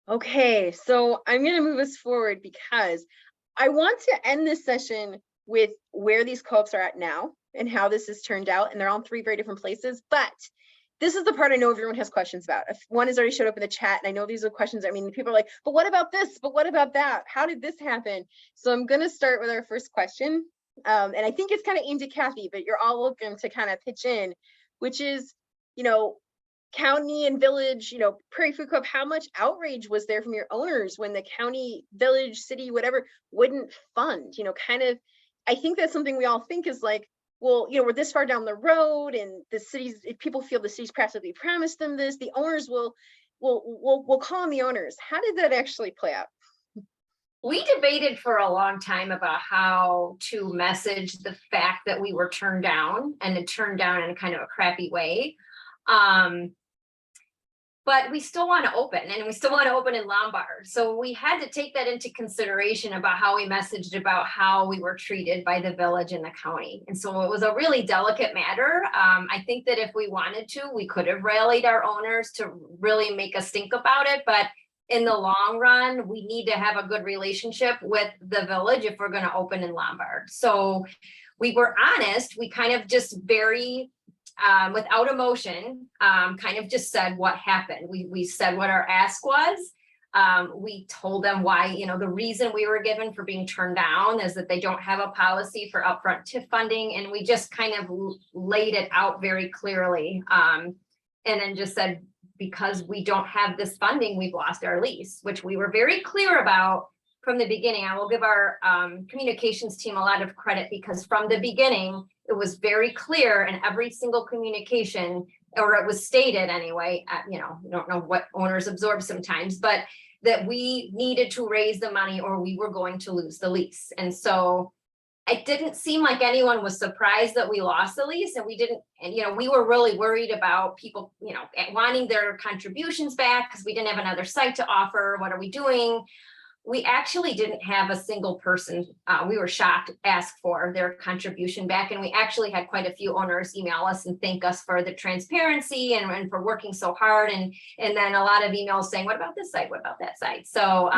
Okay, so I'm going to move us forward because I want to end this session with where these co-ops are at now and how this has turned out. And they're all in 3 very different places, but this is the part I know everyone has questions about. If one has already showed up in the chat, and I know these are questions. I mean, people are like, but what about this? But what about that? How did this happen? So I'm going to start with our first question. And I think it's kind of aimed at Kathy, but you're all welcome to kind of pitch in, which is, county and village, Prairie Food Co-op, how much outrage was there from your owners when the county, village, city, whatever, wouldn't fund, I think that's something we all think is like, well, we're this far down the road and the cities, if people feel the city's practically promised them this, the owners will call on the owners. How did that actually play out? We debated for a long time about how to message the fact that we were turned down, and it turned down in kind of a crappy way. But we still want to open, and we still want to open in Lombard. So we had to take that into consideration about how we messaged about how we were treated by the village and the county. And so it was a really delicate matter. I think that if we wanted to, we could have rallied our owners to really make us think about it. But in the long run, we need to have a good relationship with the village if we're going to open in Lombard. So we were honest. We kind of just very without emotion, kind of just said what happened. We said what our ask was. We told them why, the reason we were given for being turned down is that they don't have a policy for upfront TIF funding. And we just kind of laid it out very clearly. And then just said, because we don't have this funding, we've lost our lease, which we were very clear about from the beginning. I will give our communications team a lot of credit because from the beginning, it was very clear in every single communication, or it was stated anyway, we don't know what owners absorb sometimes, but that we needed to raise the money or we were going to lose the lease. And so it didn't seem like anyone was surprised that we lost the lease, and we were really worried about people, wanting their contributions back because we didn't have another site to offer. What are we doing? We actually didn't have a single person, we were shocked, ask for their contribution back. And we actually had quite a few owners email us and thank us for the transparency and for working so hard. And then a lot of emails saying, what about this site? What about that site? So,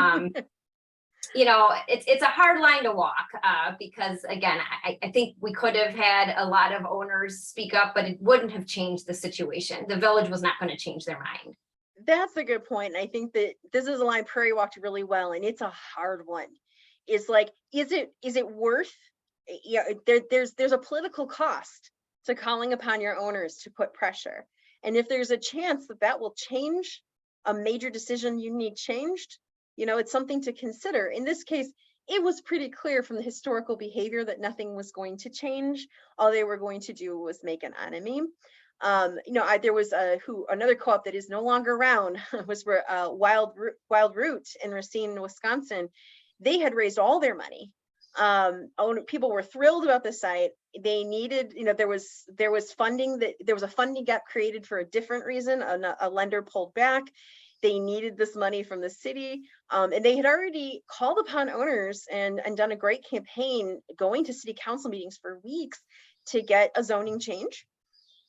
it's a hard line to walk because again, I think we could have had a lot of owners speak up, but it wouldn't have changed the situation. The village was not going to change their mind. That's a good point. I think that this is a line Prairie walked really well, and it's a hard one. It's like, is it worth? There's a political cost to calling upon your owners to put pressure, and if there's a chance that will change a major decision you need changed, it's something to consider. In this case, it was pretty clear from the historical behavior that nothing was going to change. All they were going to do was make an enemy. There was another co-op that is no longer around was Wild Root in Racine, Wisconsin. They had raised all their money. People were thrilled about the site. They needed, there was funding, there was a funding gap created for a different reason. A lender pulled back. They needed this money from the city, and they had already called upon owners and done a great campaign, going to city council meetings for weeks to get a zoning change.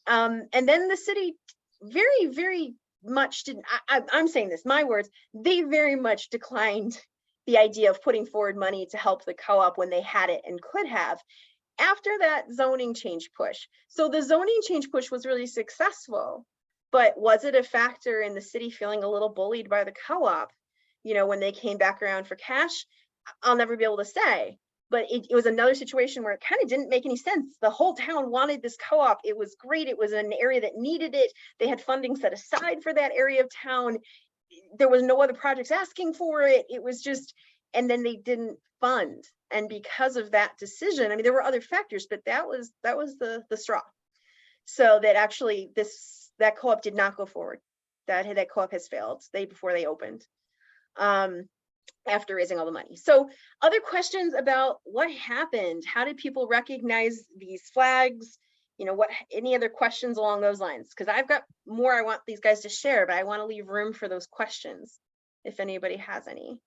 And then the city very, very much didn't, I'm saying this, my words, they very much declined the idea of putting forward money to help the co-op when they had it and could have after that zoning change push. So the zoning change push was really successful, but was it a factor in the city feeling a little bullied by the co-op, when they came back around for cash? I'll never be able to say, but it was another situation where it kind of didn't make any sense. The whole town wanted this co-op. It was great. It was an area that needed it. They had funding set aside for that area of town. There was no other projects asking for it. It was just, and then they didn't fund. And because of that decision, I mean, there were other factors, but that was the straw. So that actually that co-op did not go forward. That co-op has failed before they opened. After raising all the money. So other questions about what happened? How did people recognize these flags? Any other questions along those lines? Because I've got more I want these guys to share, but I want to leave room for those questions if anybody has any.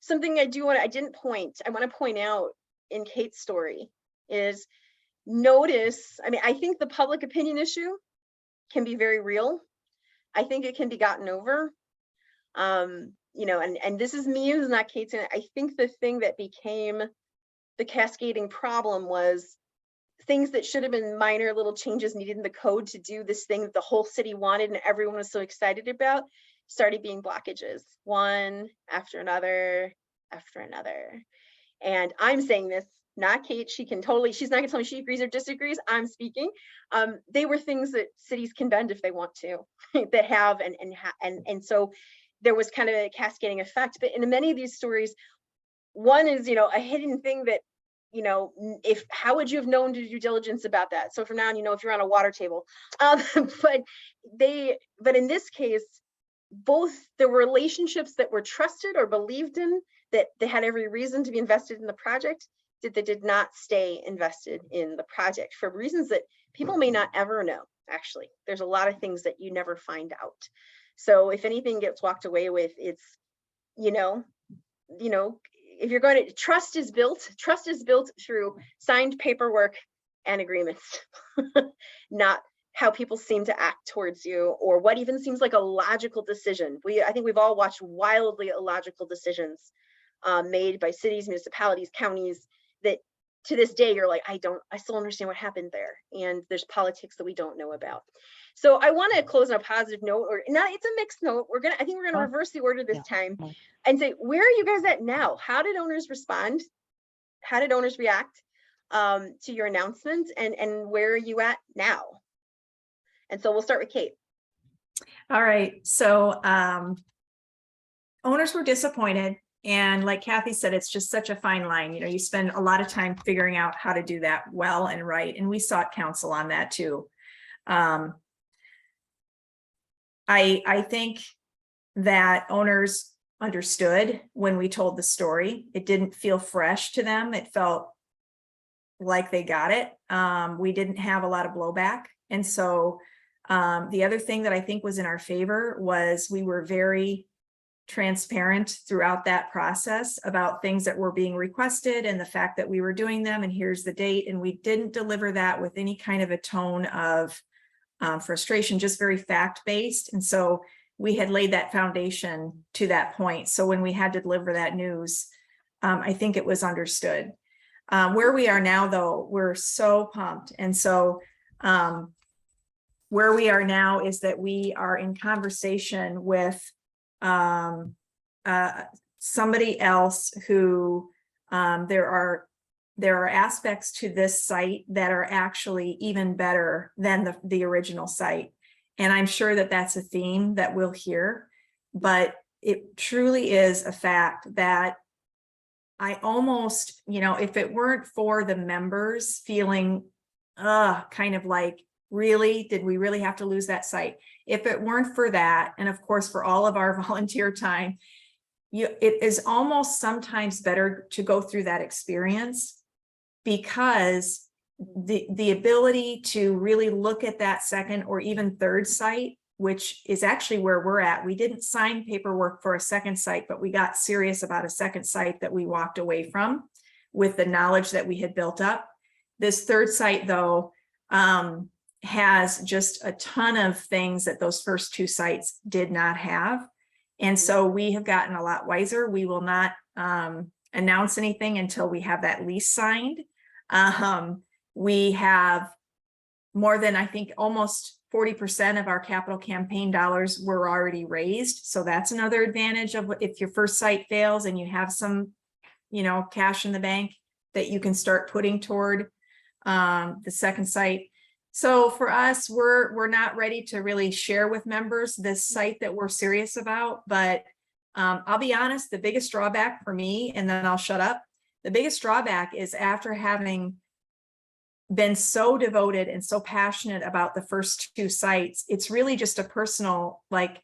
Something I want to point out in Kate's story is notice, I think the public opinion issue can be very real. I think it can be gotten over. And this is me, this is not Kate's. I think the thing that became the cascading problem was things that should have been minor little changes needed in the code to do this thing that the whole city wanted and everyone was so excited about started being blockages, one after another after another. And I'm saying this, not Kate. She's not gonna tell me she agrees or disagrees. I'm speaking. They were things that cities can bend if they want to, that have and so there was kind of a cascading effect. But in many of these stories, one is, a hidden thing that, how would you have known to do due diligence about that? So from now on, if you're on a water table, but in this case, both there were relationships that were trusted or believed in, that they had every reason to be invested in the project, that they did not stay invested in the project for reasons that people may not ever know. Actually, there's a lot of things that you never find out. So if anything gets walked away with, it's, if you're going to, trust is built through signed paperwork and agreements, not how people seem to act towards you or what even seems like a logical decision. I think we've all watched wildly illogical decisions made by cities, municipalities, counties that to this day, you're like, I still understand what happened there. And there's politics that we don't know about. So I want to close on a positive note, or not, it's a mixed note. I think we're going to reverse the order this time and say, where are you guys at now? How did owners respond? How did owners react to your announcement, and where are you at now? And so we'll start with Kate. All right. So owners were disappointed. And like Kathy said, it's just such a fine line. You spend a lot of time figuring out how to do that well and right. And we sought counsel on that too. I think that owners understood when we told the story. It didn't feel fresh to them. It felt like they got it. We didn't have a lot of blowback. And so the other thing that I think was in our favor was we were very transparent throughout that process about things that were being requested and the fact that we were doing them, and here's the date. And we didn't deliver that with any kind of a tone of frustration, just very fact-based. And so we had laid that foundation to that point. So when we had to deliver that news, I think it was understood. Where we are now, though, we're so pumped. And so where we are now is that we are in conversation with somebody else who there are aspects to this site that are actually even better than the original site. And I'm sure that that's a theme that we'll hear, but it truly is a fact that I almost, if it weren't for the members feeling, kind of like, really, did we really have to lose that site? If it weren't for that, and of course, for all of our volunteer time, it is almost sometimes better to go through that experience, because the ability to really look at that second or even third site, which is actually where we're at. We didn't sign paperwork for a second site, but we got serious about a second site that we walked away from with the knowledge that we had built up. This third site, though, has just a ton of things that those first two sites did not have. And so we have gotten a lot wiser. We will not announce anything until we have that lease signed. We have more than, I think, almost 40% of our capital campaign dollars were already raised. So that's another advantage of if your first site fails and you have some, cash in the bank that you can start putting toward the second site. So for us, we're not ready to really share with members this site that we're serious about, but I'll be honest, the biggest drawback for me, and then I'll shut up. The biggest drawback is after having been so devoted and so passionate about the first two sites, it's really just a personal, like,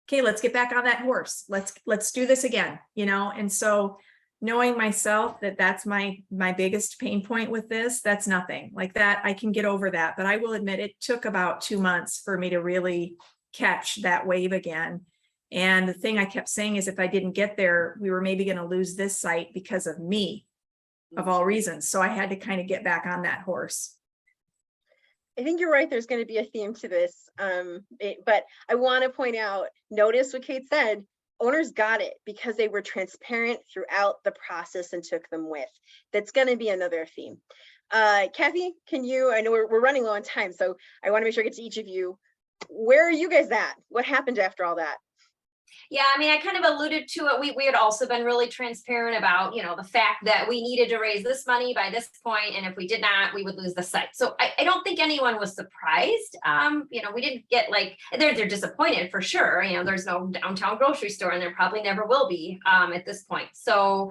okay, let's get back on that horse. Let's do this again, And so knowing myself that that's my biggest pain point with this, that's nothing like that. I can get over that, but I will admit it took about 2 months for me to really catch that wave again. And the thing I kept saying is, if I didn't get there, we were maybe going to lose this site because of me, of all reasons. So I had to kind of get back on that horse. I think you're right. There's going to be a theme to this. But I want to point out, notice what Kate said, owners got it because they were transparent throughout the process and took them with. That's going to be another theme. Kathy, I know we're running low on time, so I want to make sure I get to each of you. Where are you guys at? What happened after all that? Yeah, I kind of alluded to it. We had also been really transparent about, the fact that we needed to raise this money by this point, and if we did not, we would lose the site. So I don't think anyone was surprised. We didn't get they're disappointed for sure. There's no downtown grocery store, and there probably never will be at this point. So,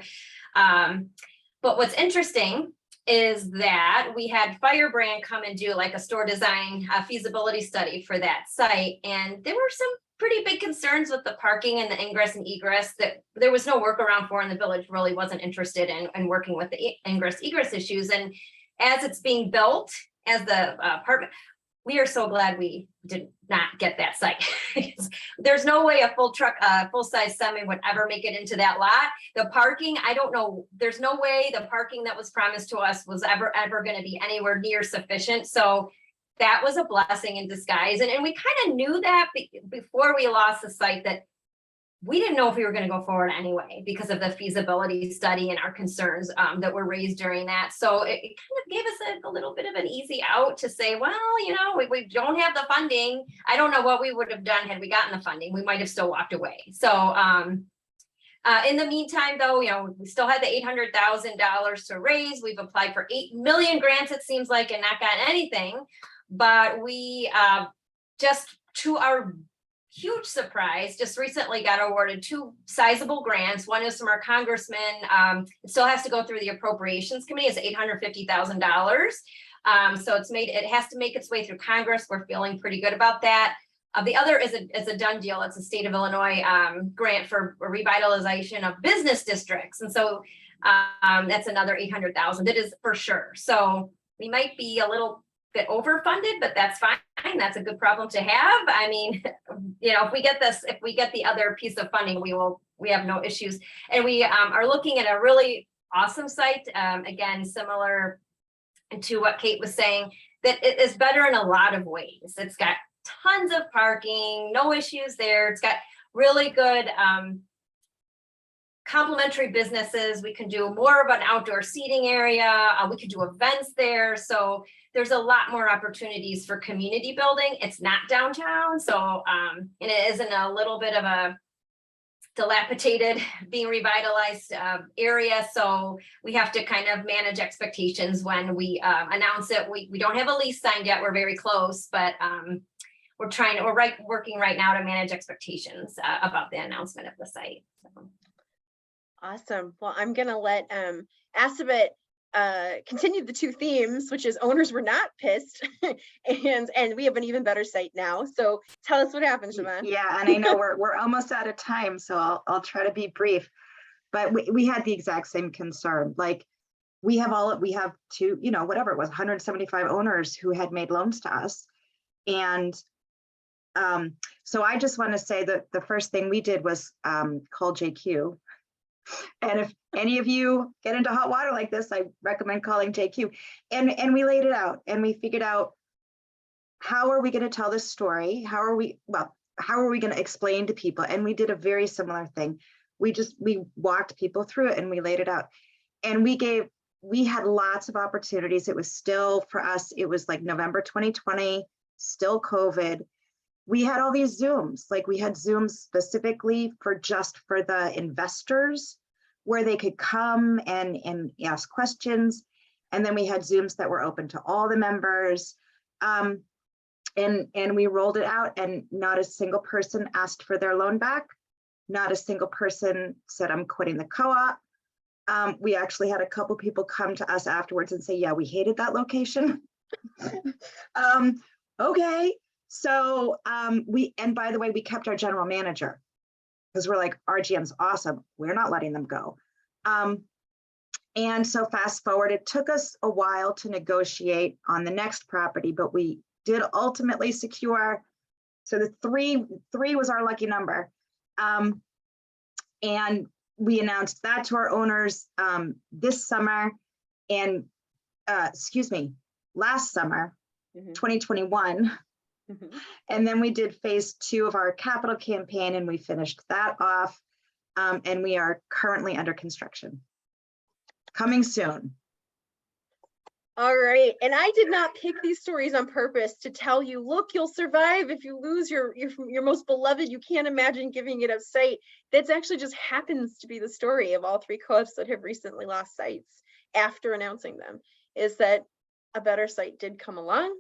but what's interesting is that we had Firebrand come and do a store design feasibility study for that site, and there were some pretty big concerns with the parking and the ingress and egress that there was no workaround for, and the village really wasn't interested in working with the ingress egress issues. And as it's being built, as the apartment, we are so glad we did not get that site. There's no way a full-size semi would ever make it into that lot. The parking, I don't know. There's no way the parking that was promised to us was ever going to be anywhere near sufficient. So that was a blessing in disguise. And we kind of knew that before we lost the site, that we didn't know if we were going to go forward anyway because of the feasibility study and our concerns that were raised during that. So it kind of gave us a little bit of an easy out to say, well, we don't have the funding. I don't know what we would have done had we gotten the funding. We might have still walked away. So in the meantime, though, we still had the $800,000 to raise. We've applied for 8 million grants, it seems like, and not gotten anything. But we just, to our huge surprise, just recently got awarded 2 sizable grants. One is from our congressman. It still has to go through the appropriations committee. It's $850,000. So it has to make its way through Congress. We're feeling pretty good about that. The other is a done deal. It's a state of Illinois grant for revitalization of business districts. And so that's another $800,000. That is for sure. So we might be a little bit overfunded, but that's fine. That's a good problem to have. If we get the other piece of funding, we have no issues. And we are looking at a really awesome site. Again, similar to what Kate was saying, that it is better in a lot of ways. It's got tons of parking, no issues there. It's got really good complementary businesses. We can do more of an outdoor seating area. We could do events there. So there's a lot more opportunities for community building. It's not downtown. So, and it isn't a little bit of a dilapidated, being revitalized area. So we have to kind of manage expectations when we announce it. We don't have a lease signed yet. We're very close, but we're working right now to manage expectations about the announcement of the site. So. Awesome. Well, I'm gonna let Assabet continue the two themes, which is owners were not pissed, and we have an even better site now. So tell us what happened, Siobain. Yeah, and I know we're almost out of time, so I'll try to be brief. But we had the exact same concern. Like we have two, you know, whatever it was, 175 owners who had made loans to us. And so I just want to say that the first thing we did was call JQ. And if any of you get into hot water like this, I recommend calling JQ. And we laid it out and we figured out, how are we going to tell this story? How are we going to explain to people? And we did a very similar thing. We walked people through it and we laid it out. And we had lots of opportunities. It was still, for us, it was like November 2020, still COVID. We had all these Zooms, like we had Zooms specifically for the investors, where they could come and ask questions. And then we had Zooms that were open to all the members. And we rolled it out, and not a single person asked for their loan back. Not a single person said, I'm quitting the co-op. We actually had a couple people come to us afterwards and say, yeah, we hated that location. Okay. So and by the way, we kept our general manager, because we're like, RGM's awesome. We're not letting them go. And so fast forward, it took us a while to negotiate on the next property, but we did ultimately secure. So the three was our lucky number. And we announced that to our owners this summer, and last summer, 2021. And then we did phase 2 of our capital campaign, and we finished that off. And we are currently under construction. Coming soon. All right. And I did not pick these stories on purpose to tell you, look, you'll survive if you lose your most beloved. You can't imagine giving it up site. That's actually just happens to be the story of all 3 co-ops that have recently lost sites after announcing them, is that a better site did come along.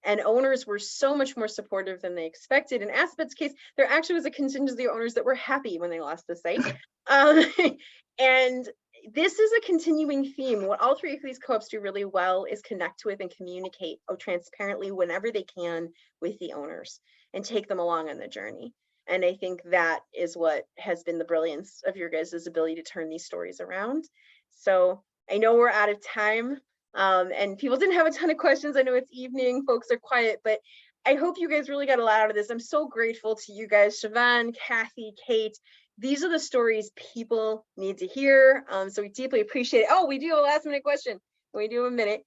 And owners were so much more supportive than they expected. In Assabet's case, there actually was a contingency of owners that were happy when they lost the site. And this is a continuing theme. What all 3 of these co-ops do really well is connect with and communicate transparently whenever they can with the owners and take them along on the journey. And I think that is what has been the brilliance of your guys' ability to turn these stories around. So I know we're out of time. And people didn't have a ton of questions. I know it's evening, folks are quiet, but I hope you guys really got a lot out of this. I'm so grateful to you guys, Siobain, Kathy, Kate. These are the stories people need to hear. So we deeply appreciate it. Oh, we do have a last minute question. We do have a minute.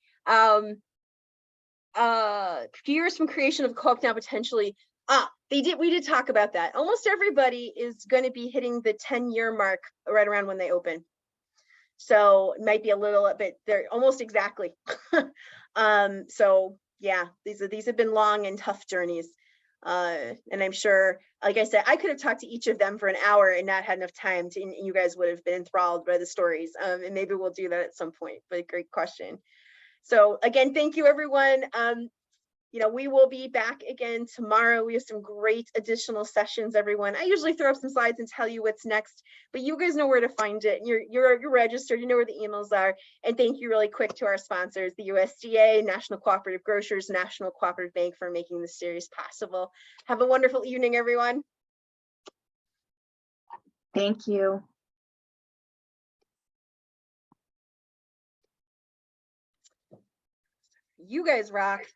Years from creation of co-op now potentially. We did talk about that. Almost everybody is going to be hitting the 10-year mark right around when they open. So it might be a little bit, they're almost exactly. So yeah, these have been long and tough journeys. And I'm sure, like I said, I could have talked to each of them for an hour and not had enough time to, and you guys would have been enthralled by the stories. And maybe we'll do that at some point, but great question. So again, thank you everyone. You know, we will be back again tomorrow. We have some great additional sessions, everyone. I usually throw up some slides and tell you what's next, but you guys know where to find it. You're registered, you know where the emails are. And thank you really quick to our sponsors, the USDA, National Cooperative Grocers, National Cooperative Bank, for making this series possible. Have a wonderful evening, everyone. Thank you. You guys rock.